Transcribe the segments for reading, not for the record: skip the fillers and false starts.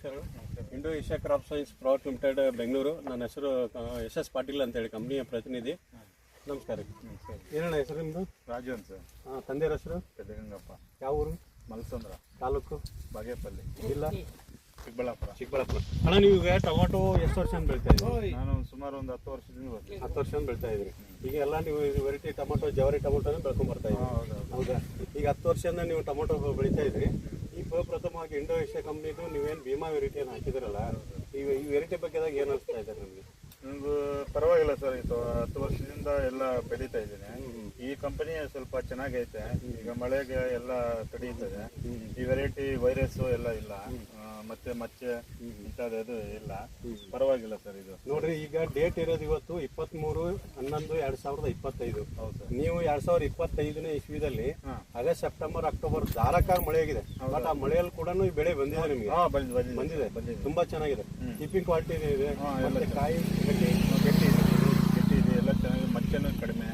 ನಮಸ್ಕಾರ. Indo Asia crop science private limited Bengaluru. ನನ್ನ ಹೆಸರು SS ಪಾಟೀಲ್ ಅಂತೇಳಿ ಕಂಪ್ನಿಯ ಪ್ರತಿನಿಧಿ. ನಮಸ್ಕಾರ. ಏನಣ್ಣ ಹೆಸರು ನಿಮ್ಮದು? ರಾಜು ಅಂತ ಸರ್. ತಂದೆಯ ಹೆಸರು? ಗಂಗಪ್ಪ. ಯಾವ ಊರು? ಮಲಸಂದ್ರ ತಾಲೂಕು? ಬಾಗೇಪಲ್ಲಿ ಜಿಲ್ಲಾ? ಚಿಕ್ಕಬಳ್ಳಾಪುರ. ಅಣ್ಣ, ನೀವು ಈಗ ಟೊಮಾಟೊ ಎಷ್ಟು ವರ್ಷ ಬೆಳಿತಾ ಇದ್ದೀರಿ? ನಾನು ಸುಮಾರು ಒಂದು 10 ವರ್ಷದಿಂದ ಬರ್ತೀನಿ. 10 ವರ್ಷ ಬೆಳಿತಾ ಇದ್ರಿ. ಈಗ ಎಲ್ಲ ನೀವು ವೆರೈಟಿ ಟೊಮಾಟೊ, ಜವಾರಿ ಟೊಮಾಟೊನ ಬೆಳ್ಕೊಂಡ್ ಬರ್ತಾ ಇದ್ದೀರಿ. ಹೌದಾ? ಈಗ 10 ವರ್ಷದಿಂದ ನೀವು ಟೊಮಾಟೊ ಬೆಳಿತಾ ಇದ್ರಿ. ಈ ಪ್ರಥಮವಾಗಿ ಇಂಡೋ ಏಷ್ಯಾ ಕಂಪ್ನಿದು ನೀವೇನು ಭೀಮಾ ವೆರೈಟಿಯನ್ನು ಹಾಕಿದ್ರಲ್ಲ, ಈ ವೆರೈಟಿ ಬಗ್ಗೆದಾಗ ಏನು ಅನಿಸ್ತಾ ಇದೆ ನಿಮಗೆ? ನನಗೂ ಪರವಾಗಿಲ್ಲ ಸರ್. ಇದು 10 ವರ್ಷದಿಂದ ಎಲ್ಲ ಬೆಳೀತಾ ಇದ್ದೀನಿ. ಈ ಕಂಪನಿ ಸ್ವಲ್ಪ ಚೆನ್ನಾಗೈತೆ. ಈಗ ಮಳೆಗೆ ಎಲ್ಲ ತಡೆಯುತ್ತದೆ. ಈ ವೆರೈಟಿ ವೈರಸ್ ಎಲ್ಲ ಇಲ್ಲ, ಮತ್ತೆ ಮಚ್ಚೆ ಇಂಥದ್ದು ಇಲ್ಲ. ಪರವಾಗಿಲ್ಲ ಸರ್ ಇದು. ನೋಡ್ರಿ, ಈಗ ಡೇಟ್ ಇರೋದು ಇವತ್ತು 23/11/2025. ಹೌದು ಸರ್. ನೀವು 2025ನೇ ಇಸ್ವಿದಲ್ಲಿ ಆಗಸ್ಟ್, ಸೆಪ್ಟೆಂಬರ್, ಅಕ್ಟೋಬರ್ ಧಾರಾಕಾರ ಮಳೆ ಆಗಿದೆ. ಬಟ್ ಆ ಮಳೆಯಲ್ಲಿ ಕೂಡ ಈ ಬೆಳೆ ಬಂದಿದೆ ನಿಮಗೆ? ಬಂದಿದೆ. ತುಂಬಾ ಚೆನ್ನಾಗಿದೆ. ಕೀಪಿಂಗ್ ಕ್ವಾಲಿಟಿ ಇದೆ. ಮತ್ತೆ ಕಾಯಿ ಗಟ್ಟಿ ಇದೆ, ಎಲ್ಲ ಚೆನ್ನಾಗಿ. ಮಚ್ಚೆನೂ ಕಡಿಮೆ.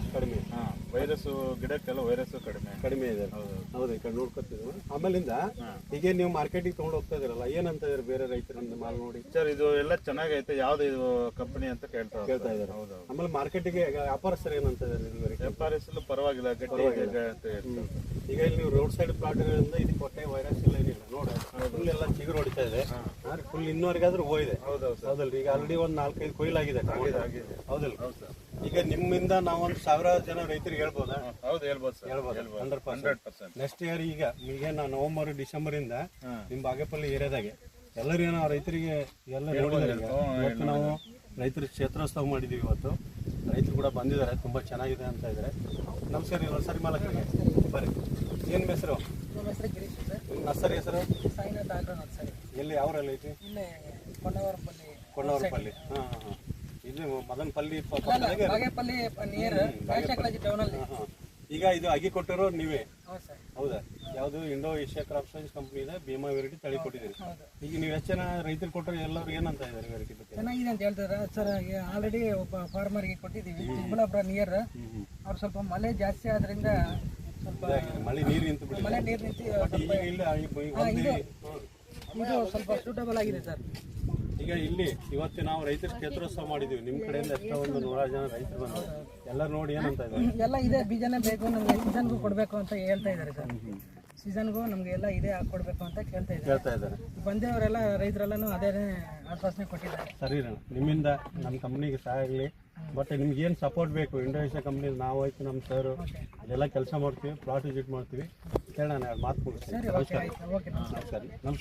ವೈರಸ್ ಗಿಡಕ್ಕೆಲ್ಲ ವೈರಸ್ ಕಡಿಮೆ ಇದೆ. ಹೌದು, ಈ ಕಡೆ ನೋಡ್ಕೊತಿದ್ರು. ಆಮೇಲಿಂದ ಹೀಗೆ ನೀವು ಮಾರ್ಕೆಟಿಗೆ ತಗೊಂಡು ಹೋಗ್ತಾ ಇದ್ರಲ್ಲ, ಏನಂತ ಇದಾರೆ ಬೇರೆ ರೈತರಿಂದ ಮಾಲ್ ನೋಡಿ? ಸರ್, ಇದು ಎಲ್ಲ ಚೆನ್ನಾಗೈತೆ, ಯಾವ್ದು ಇದು ಕಂಪನಿ ಅಂತ ಕೇಳ್ತಾ ಇದ್ದಾರೆ. ಹೌದು. ಆಮೇಲೆ ಮಾರ್ಕೆಟಿಗೆ ವ್ಯಾಪಾರಸ್ಥರು ಏನಂತ ಇದ್ದಾರೆ? ವ್ಯಾಪಾರಸ್ಥರು ಪರವಾಗಿಲ್ಲ, ಗಟ್ಟಿ ಅಂತ ಹೇಳ್ತಾರೆ. ಈಗ ಇಲ್ಲಿ ನೀವು ರೋಡ್ ಸೈಡ್ ಪ್ಲಾಟ್ಗಳಿಂದ ಇದು ಕೊಟ್ಟೆ ವೈರಸ್ ಎಲ್ಲ ಏನಿಲ್ಲ ನೋಡಿ. ಫುಲ್ ಎಲ್ಲ ಚಿಗುರು ಹೊಡಿತಾ ಇದೆ. ಫುಲ್ ಇನ್ನೂವರೆಗಾದ್ರೂ ಹೋಗಿದೆ. ಹೌದಲ್ರಿ? ಈಗ ಆಲ್ರೆಡಿ ಒಂದು 4-5 ಕೊಯ್ಲಾಗಿದೆ. ಹೌದಲ್ಲ? ಈಗ ನಿಮ್ಮಿಂದ ನಾವೊಂದು 1000 ಜನ ರೈತರಿಗೆ ಹೇಳ್ಬೋದಾ? ಹೌದು, ಹೇಳ್ಬೋದು. 100%. ನೆಕ್ಸ್ಟ್ ಇಯರ್ ಈಗ ನವೆಂಬರ್, ಡಿಸೆಂಬರ್ ಇಂದ ನಿಮ್ ಬಾಗೇಪಲ್ಲಿ ಏರಿಯಾದಾಗೆ ಎಲ್ಲರಿಗೂ ರೈತರಿಗೆ ಎಲ್ಲ ನೋಡಿದ್ದಾರೆ. ಇವತ್ತು ನಾವು ರೈತರ ಕ್ಷೇತ್ರೋತ್ಸವ ಮಾಡಿದೀವಿ. ಇವತ್ತು ರೈತರು ಕೂಡ ಬಂದಿದ್ದಾರೆ, ತುಂಬಾ ಚೆನ್ನಾಗಿದೆ ಅಂತ ಇದ್ದಾರೆ. ನಮಸ್ಕಾರ. ನರ್ಸರಿ ಮಾಲಕರಿಗೆ ಬರ್ರಿ. ಏನ್ ಹೆಸರು? ನರ್ಸರಿ ಹೆಸರು? ಎಲ್ಲಿ, ಯಾವ್ರಲ್ಲಿ ಐತಿ? ಕೊಂಡವರಪಲ್ಲಿ. ಇದು ಮದನಪಲ್ಲಿ. ಈಗ ಇದು ಅಗಿ ಕೊಟ್ಟಿರೋ ನೀವೇ? ಹೌದಾ? ಯಾವ್ದು Indo Asia crop science company Bhima variety ತಳಿ ಕೊಟ್ಟಿದ್ದೀರಿ. ಈಗ ನೀವು ಎಷ್ಟು ಜನ ರೈತರು ಕೊಟ್ಟರೆ ಎಲ್ಲರೂ ಏನಂತ ಇದ್ದಾರೆ ವೆರೈಟಿ ಬಗ್ಗೆ? ಚೆನ್ನಾಗಿದೆ ಅಂತ ಹೇಳ್ತಾರೆ ಸರ್. ಆಲ್ರೆಡಿ ಒಬ್ಬ ಫಾರ್ಮರ್ಗೆ ಕೊಟ್ಟಿದ್ದೀವಿ, ಚಿಕ್ಕಬಳ್ಳಾಪುರ ನಿಯರ್. ಅವ್ರು ಸ್ವಲ್ಪ ಮಳೆ ಜಾಸ್ತಿ ಆದ್ರಿಂದ ಸ್ವಲ್ಪ ಮಳೆ ನೀರು ನಿಂತು ಇದು ಸ್ವಲ್ಪ ಸೂಟಬಲ್ ಆಗಿದೆ ಸರ್. ಈಗ ಇಲ್ಲಿ ಇವತ್ತು ನಾವು ರೈತರ ಕ್ಷೇತ್ರೋತ್ಸವ ಮಾಡಿದೀವಿ. ನಿಮ್ಮ ಕಡೆಯಿಂದ ಎಷ್ಟೋ ಒಂದು 100 ಜನ ರೈತರು ಬಂದರು. ಎಲ್ಲರೂ ನೋಡಿ ಏನಂತ ಇದ್ದಾರೆ? ಎಲ್ಲ ಇದೇ ಬೀಜನೇ ಬೇಕು ನಮಗೆ, ಸೀಸನ್ಗೂ ಕೊಡಬೇಕು ಅಂತ ಹೇಳ್ತಾ ಇದ್ದಾರೆ ಸರ್. ಸೀಸನ್ಗೂ ನಮಗೆ ಎಲ್ಲ ಇದೇ ಹಾಕೊಡ್ಬೇಕು ಅಂತ ಕೇಳ್ತಾ ಇದ್ದಾರೆ. ಬಂದೇವರೆಲ್ಲ ರೈತರೆಲ್ಲನೂ ಅದೇ ಆಶ್ವಾಸನೆ ಕೊಟ್ಟಿದ್ದಾರೆ. ಸರಿ, ನಿಮ್ಮಿಂದ ನಮ್ಮ ಕಂಪ್ನಿಗೆ ಸಹಾಯ ಆಗಲಿ. ಬಟ್ ನಿಮ್ಗೆ ಏನು ಸಪೋರ್ಟ್ ಬೇಕು? ಇಂಡೋ ಏಷ್ಯಾ ಕಂಪ್ನಿ ನಾವು ಆಯ್ತು, ನಮ್ಮ ಸರ್ ಅದೆಲ್ಲ ಕೆಲಸ ಮಾಡ್ತೀವಿ, ಪ್ಲಾಟ್ ವಿಸಿಟ್ ಮಾಡ್ತೀವಿ. ಹೇಳಿ, ನಾನು 2 ಮಾತು ಕೊಡ್ತೀನಿ. ಸರಿ, ಓಕೆ. ನಮಸ್ಕಾರ.